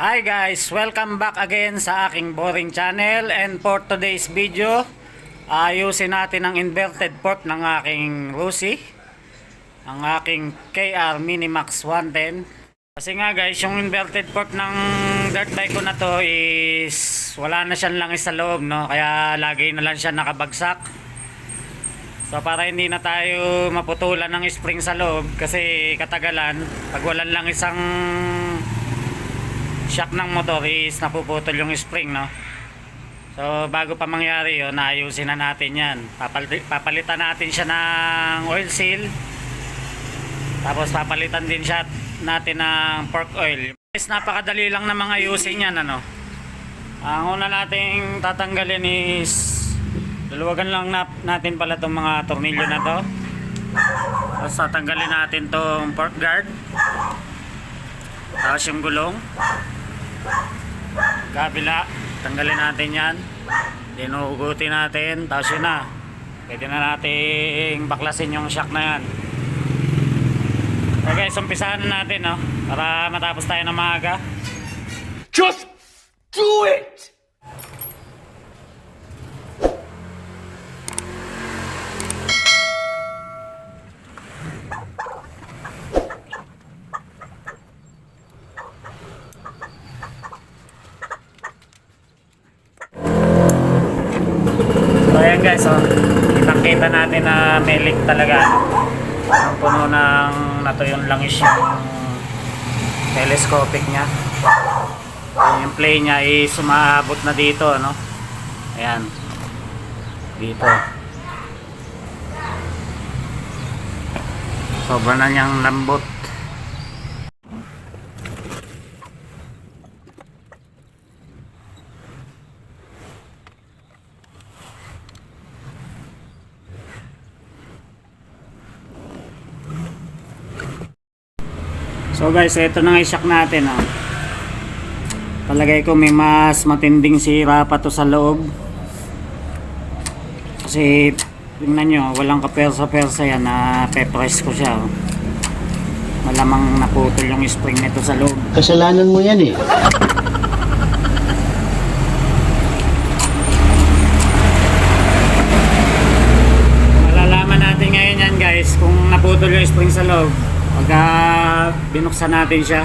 Hi guys, welcome back again sa aking boring channel, and for today's video ayusin natin ang inverted port ng aking Rusi, ang aking KR Minimax 110. Kasi nga guys, yung inverted port ng dirt bike ko na to is wala na siyang langis sa loob, no? Kaya lagi na lang siya nakabagsak. So para hindi na tayo maputulan ng spring sa loob, kasi katagalan pag walang langis ang shock ng motor is napuputol yung spring, no? So bago pa mangyari yun, ayusin na natin yan. Papalitan natin siya ng oil seal, tapos papalitan din siya natin ng pork oil. Guys, napakadali lang namang ayusin yan, ano? Ang una nating tatanggalin is luluwagan lang natin pala itong mga tornilyo na to. Tapos tatanggalin natin tong pork guard, tapos yung gulong kabila, tanggalin natin yan, dinugutin natin, tapos yun na, pwede na natin baklasin yung shock na yan. So guys, umpisahan na natin, no? Para matapos tayo ng maaga. Just do it! So ayan guys, oh, kitang-kita natin na may leak talaga, no? Ang puno ng natuyon langis yung telescopic nya. Yung play nya is sumaabot na dito, no? Ayan, dito sobra na niyang lambot. So guys, ito na nga i-shock natin, oh. Palagay ko may mas matinding sira pa to sa loob. Kasi tingnan nyo, walang kapersa-persa yan, na pe-press ko siya, oh. Malamang naputol yung spring nito sa loob. Kasalanan mo yan eh. Malalaman natin ngayon yan guys, kung naputol yung spring sa loob pagka binuksan natin siya.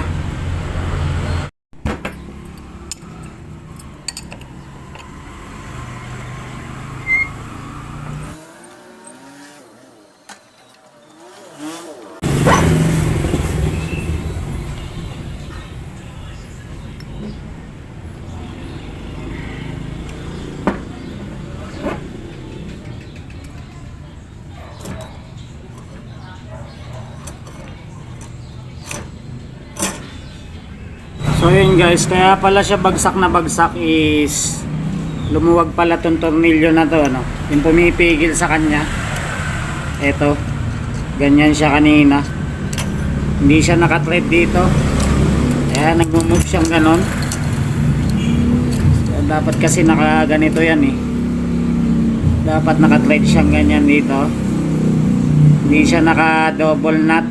So yun guys, kaya pala siya bagsak na bagsak is lumuwag pala tong tornilyo na to, ano? Yung pumipigil sa kanya. Eto, ganyan siya kanina, hindi siya nakathread dito, kaya nagmumove siyang ganon. So, dapat kasi nakaganito yan eh, dapat nakathread siyang ganyan dito, hindi siya naka double nut,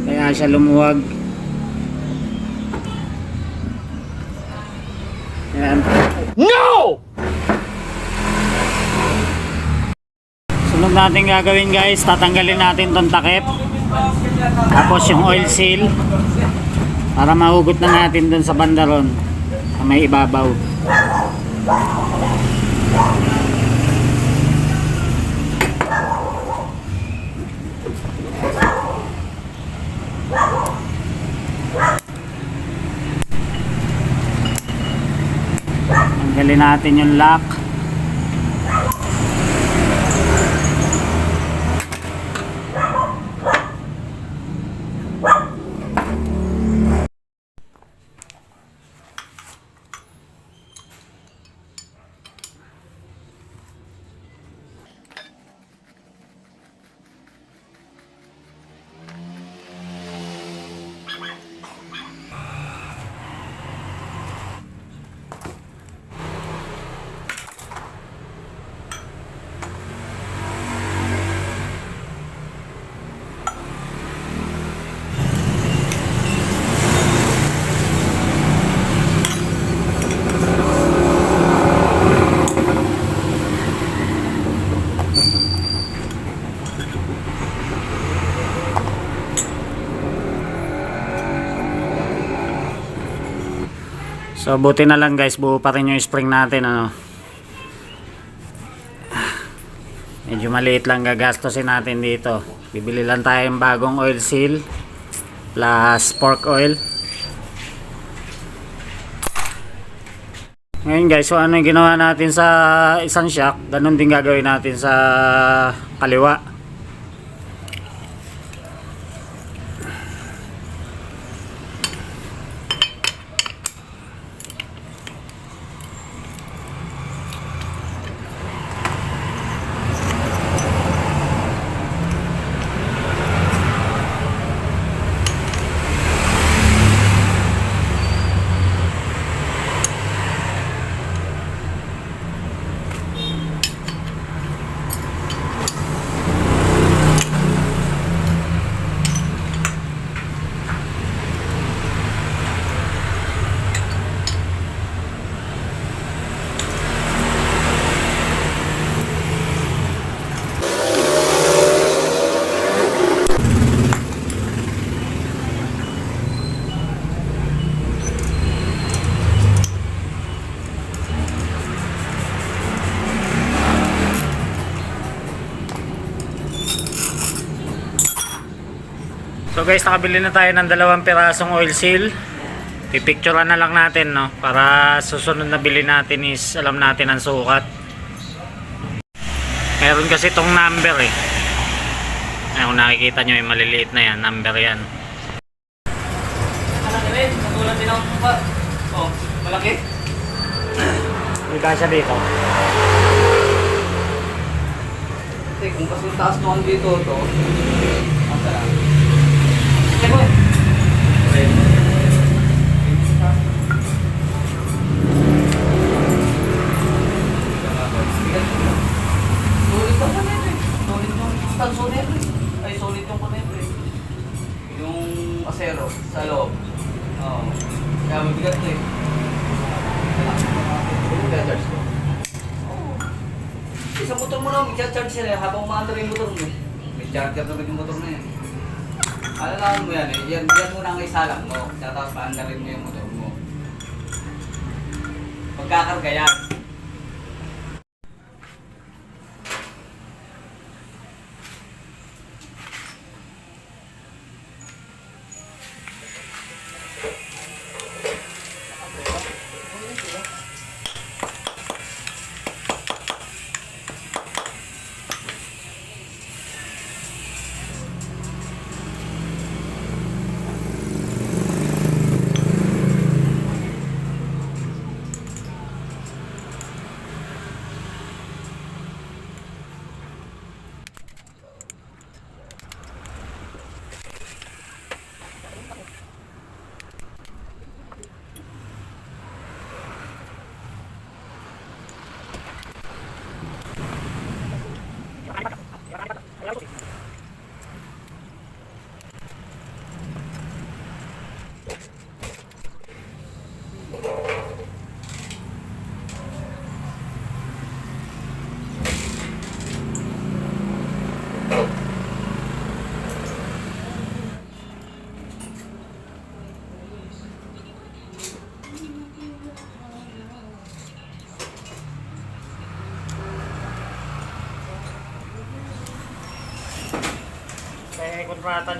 kaya siya lumuwag. Ayan. No! Sunod natin gagawin guys, tatanggalin natin tong takip, tapos yung oil seal, para mahugot na natin dun sa bandaron na may ibabaw. Tanggalin natin yung lock. So buti na lang guys, buo pa rin yung spring natin, ano. Medyo maliit lang gagastusin natin dito. Bibili lang tayong bagong oil seal plus pork oil. Ngayon guys, so ano yung ginawa natin sa isang shock, ganun din gagawin natin sa kaliwa. So guys, nakabili na tayo ng 2 pirasong oil seal. Pipicturean na lang natin, no, para susunod na bili natin is alam natin ang sukat. Meron kasi itong number eh. Ayan, kung nakikita nyo yung maliliit na yan, number yan. Malaki rin, nagulat din ako pa. Oh, malaki. May kasya dito. Kasi kung kasi taas naman dito to, ang sarap. Sige po. Sulit ang panete. Sulit yung stansonet. Ay, sulit yung panete. Yung asero sa loob. Oo. Kaya mabigat to eh. I-charge ko. Isang motor mo lang, i-charge sila habang umaandar yung motor mo. May charger na yung motor na yan. Alalaman mo yan eh, yan muna ang isalang mo. Tapos paandarin mo yung motor mo. Pagkakarga yan. Kaya kontrata.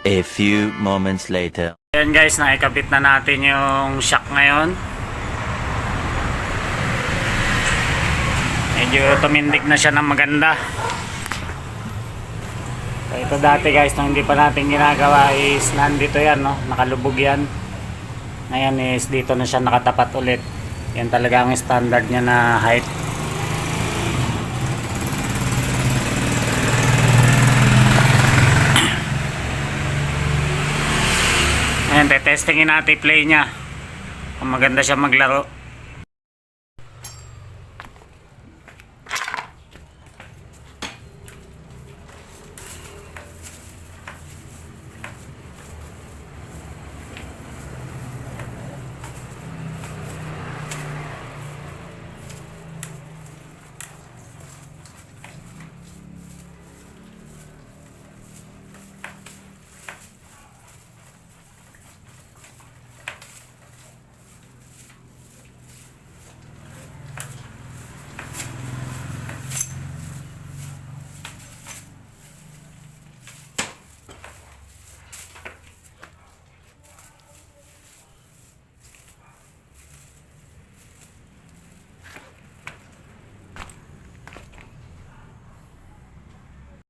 A few moments later. Ayan guys, naikabit na natin yung shock ngayon. Medyo tumindig na siya ng maganda. So ito dati guys, nung hindi pa natin ginagawa is nandito yan, no? Nakalubog yan. Ngayon is dito na siya nakatapat ulit. Yan talaga ang standard niya na height. Ayan, testingin natin play niya. Kung maganda siya maglaro.